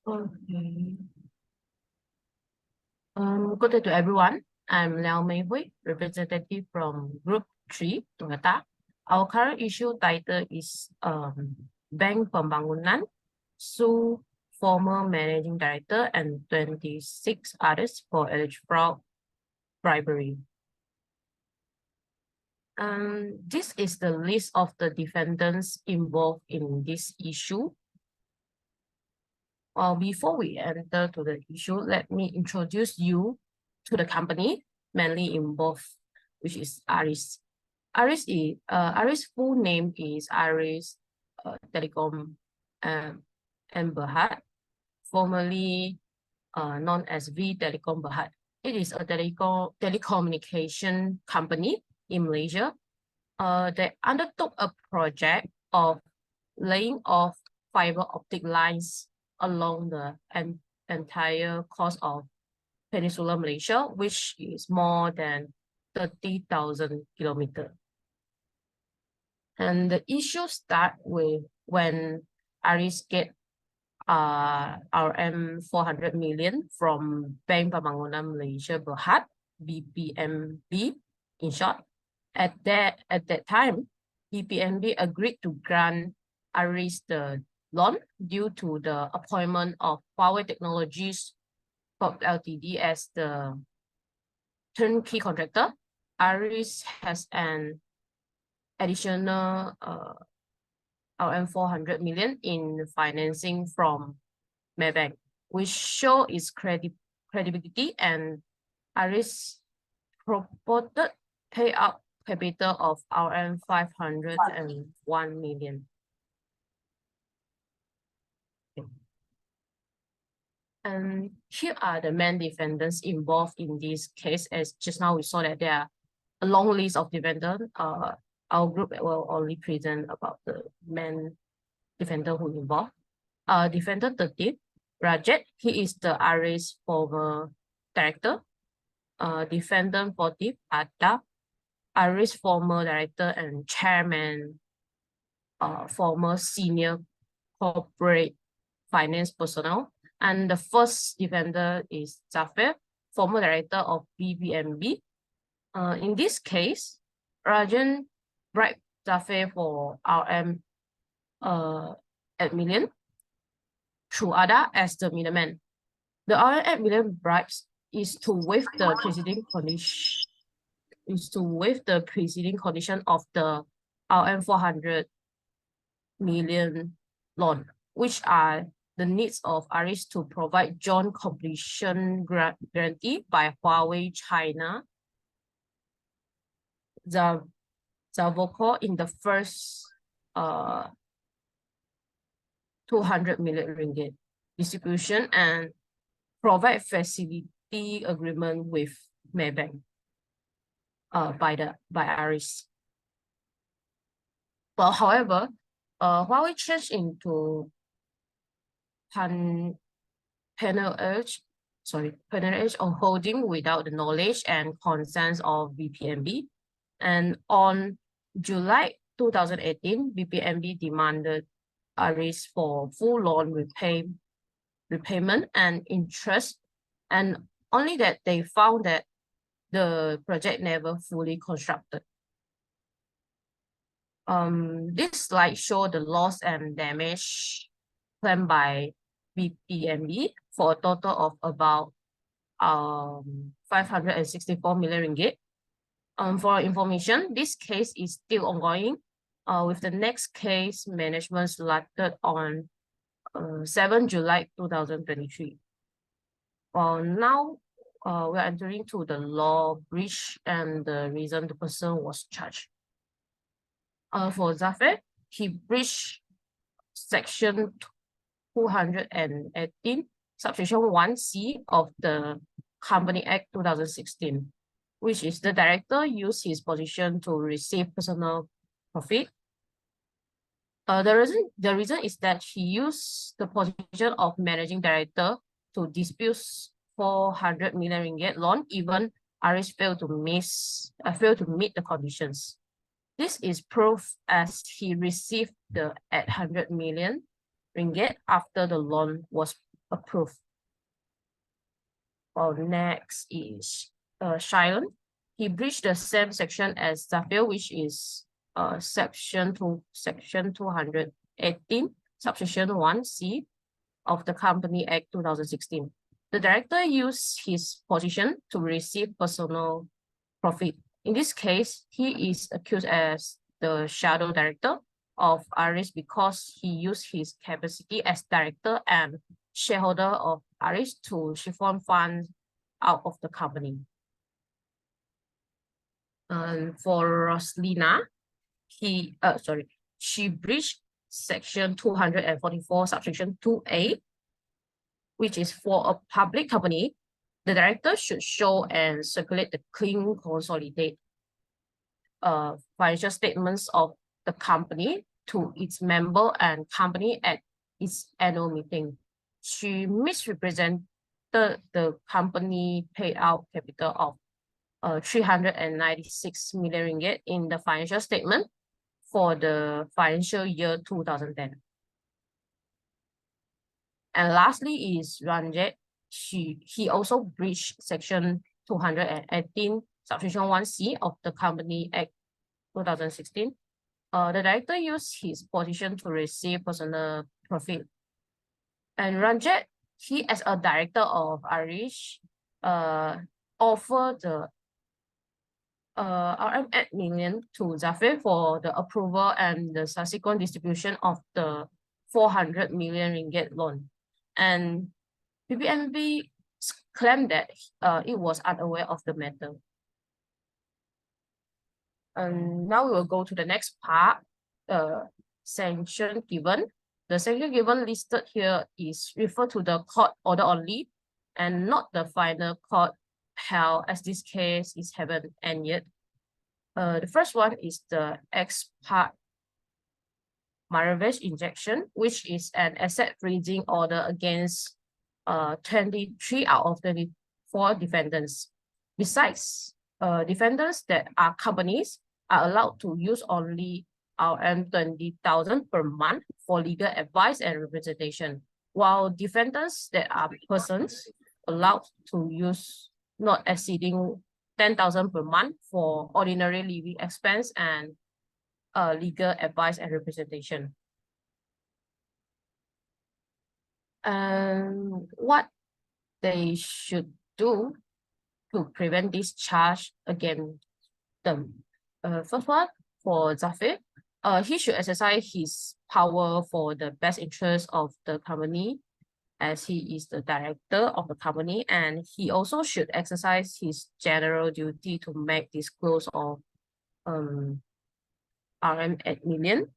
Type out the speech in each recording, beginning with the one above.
Okay. Good day to everyone. I'm Liao Mei Hui, representative from Group 3, Toyota. Our current issue title is Bank Pembangunan sue former managing director and 26 others for alleged fraud, bribery. This is the list of the defendants involved in this issue. Before we enter to the issue, let me introduce you to the company mainly involved, which is Aries. Aries' full name is Aries Telecom and Berhad, formerly known as V Telecom Berhad. It is a telecommunication company in Malaysia. They undertook a project of laying off fiber optic lines along the entire coast of Peninsular Malaysia, which is more than 30,000 kilometers. And the issue starts with when Aries get RM 400 million from Bank Pembangunan Malaysia Berhad, BPMB in short. At that time, BPMB agreed to grant Aries the loan due to the appointment of Huawei Technologies Corp Ltd as the turnkey contractor. Aries has an additional RM 400 million in financing from Maybank, which show its credibility, and Aries purported payout capital of RM 501 million. And here are the main defendants involved in this case. As just now we saw that there are a long list of defendants. Our group will only present about the main defendant who involved. Defendant 30, Rajat, he is the Aries former director. Defendant 40, Adab, Aries former director and chairman, former senior corporate finance personnel. And the first defender is Zafir, former director of BBMB. In this case, Rajan bribed Zafir for RM 8 million through Ada as the middleman. The RM 8 million bribes is to waive the preceding condition of the RM 400 million loan, which are the needs of Aries to provide joint completion guarantee by Huawei China, Zavocor in the first 200 million ringgit distribution, and provide facility agreement with Maybank by Aries. Well, however, Huawei changed into panel edge on holding without the knowledge and consent of BPMB. And on July 2018, BPMB demanded Aries for full loan repayment and interest, and only that they found that the project never fully constructed. This slide shows the loss and damage claimed by BPMB for a total of about 564 million ringgit. For information, this case is still ongoing, with the next case management selected on 7 July 2023. Well, now we are entering to the law breach and the reason the person was charged. For Zafir, he breached section 218, subsection 1C of the Company Act 2016, which is the director used his position to receive personal profit. The reason is that he used the position of managing director to dispute 400 million ringgit loan, even Aries failed to meet the conditions. This is proof as he received the 800 million ringgit after the loan was approved. Next is Shylon. He breached the same section as Zafir, which is section 218, subsection 1C of the Company Act 2016. The director used his position to receive personal profit. In this case, he is accused as the shadow director of Aries because he used his capacity as director and shareholder of Aries to siphon funds out of the company. For Roslina, she breached section 244, subsection 2A, which is for a public company. The director should show and circulate the clean consolidated financial statements of the company to its member and company at its annual meeting. She misrepresented the company payout capital of 396 million ringgit in the financial statement for the financial year 2010. And lastly is Ranjit. He also breached section 218, subsection 1C of the Company Act 2016. The director used his position to receive personal profit. And Ranjit, he as a director of Aries, offered the RM8 million to Zafir for the approval and the subsequent distribution of the 400 million ringgit loan. And PPMB claimed that it was unaware of the matter. And now we will go to the next part, sanction given. The sanction given listed here is referred to the court order only and not the final court held, as this case is haven't ended yet. The first one is the ex parte Maravesh injection, which is an asset freezing order against 23 out of 24 defendants. Besides, defendants that are companies are allowed to use only RM 20,000 per month for legal advice and representation, while defendants that are persons allowed to use not exceeding 10,000 per month for ordinary living expense and legal advice and representation. And what they should do to prevent this charge against them. First one, for Zafir, he should exercise his power for the best interest of the company, as he is the director of the company, and he also should exercise his general duty to make disclose of RM8 million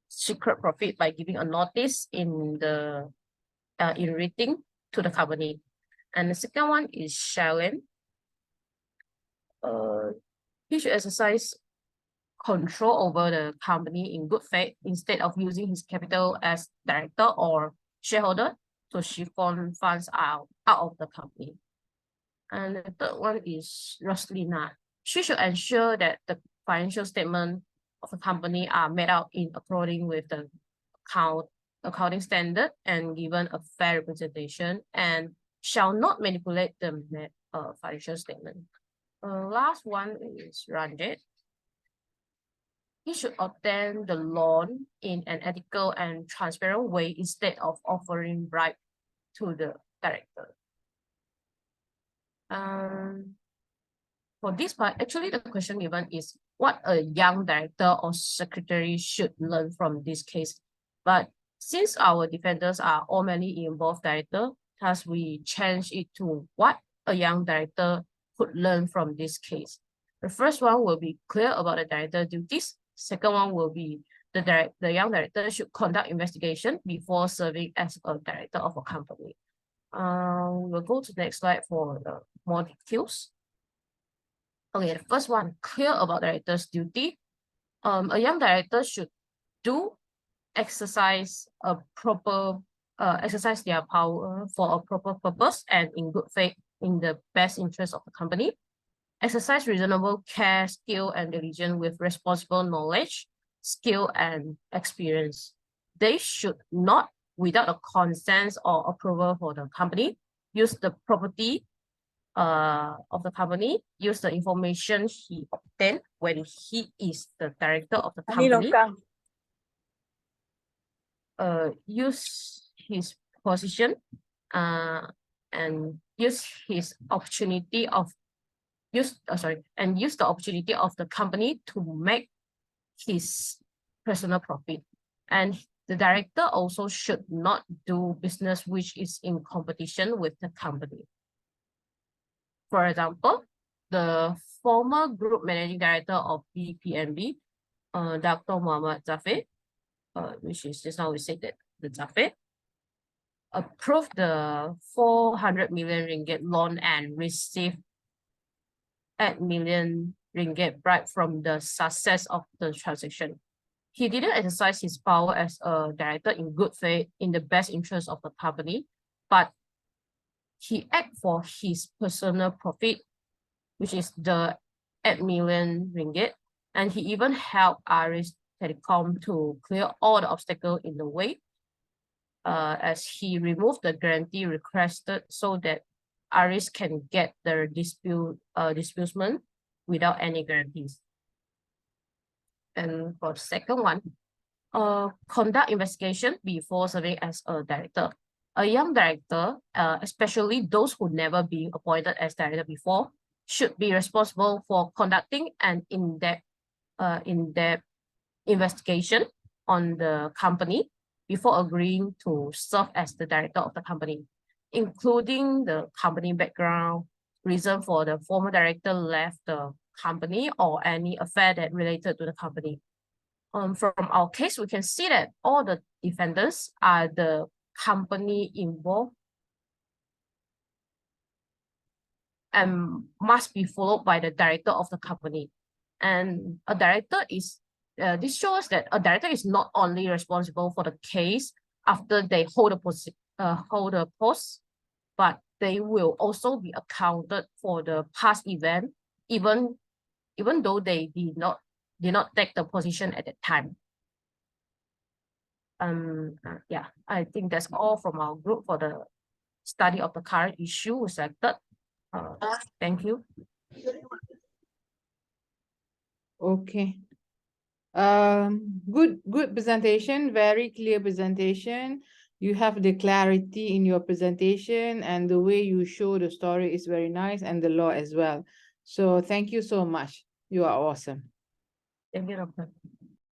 secret profit by giving a notice in the in writing to the company. And the second one is Shaolin. He should exercise control over the company in good faith instead of using his capital as director or shareholder to siphon funds out of the company. And the third one is Roslina. She should ensure that the financial statement of the company are made out in according with the accounting standard and given a fair representation, and shall not manipulate the financial statement. Last one is Ranjit. He should obtain the loan in an ethical and transparent way instead of offering bribe to the director. For this part, actually the question given is what a young director or secretary should learn from this case. But since our defenders are all mainly involved director, thus we change it to what a young director could learn from this case. The first one will be clear about the director duties. Second one will be the young director should conduct investigation before serving as a director of a company. We'll go to the next slide for more details. Okay, the first one, clear about director's duty. A young director should exercise their power for a proper purpose and in good faith in the best interest of the company. Exercise reasonable care, skill, and diligence with responsible knowledge, skill, and experience. They should not without a consent or approval for the company, use the property of the company, use the information he obtained when he is the director of the company, use his position and use his opportunity of use the opportunity of the company to make his personal profit. And the director also should not do business which is in competition with the company. For example, the former group managing director of BPMB, Dr. Muhammad Zafir, which is just now we said that the Zafir, approved the 400 million ringgit loan and received 8 million ringgit bribe from the success of the transaction. He didn't exercise his power as a director in good faith in the best interest of the company, but he acted for his personal profit, which is the 8 million ringgit, and he even helped Aries Telecom to clear all the obstacles in the way, as he removed the guarantee requested so that Aries can get the disbursement without any guarantees. And for the second one, conduct investigation before serving as a director. A young director, especially those who never been appointed as director before, should be responsible for conducting an in-depth investigation on the company before agreeing to serve as the director of the company, including the company background, reason for the former director left the company, or any affair that related to the company. From our case, we can see that all the defendants are the company involved and must be followed by the director of the company. And a director is, this shows that a director is not only responsible for the case after they hold a post, but they will also be accounted for the past event, even though they did not take the position at that time. Yeah, I think that's all from our group for the study of the current issue we selected. Thank you. Okay. Good presentation, very clear presentation. You have the clarity in your presentation, and the way you show the story is very nice, and the law as well. So thank you so much. You are awesome. Thank you, Doctor.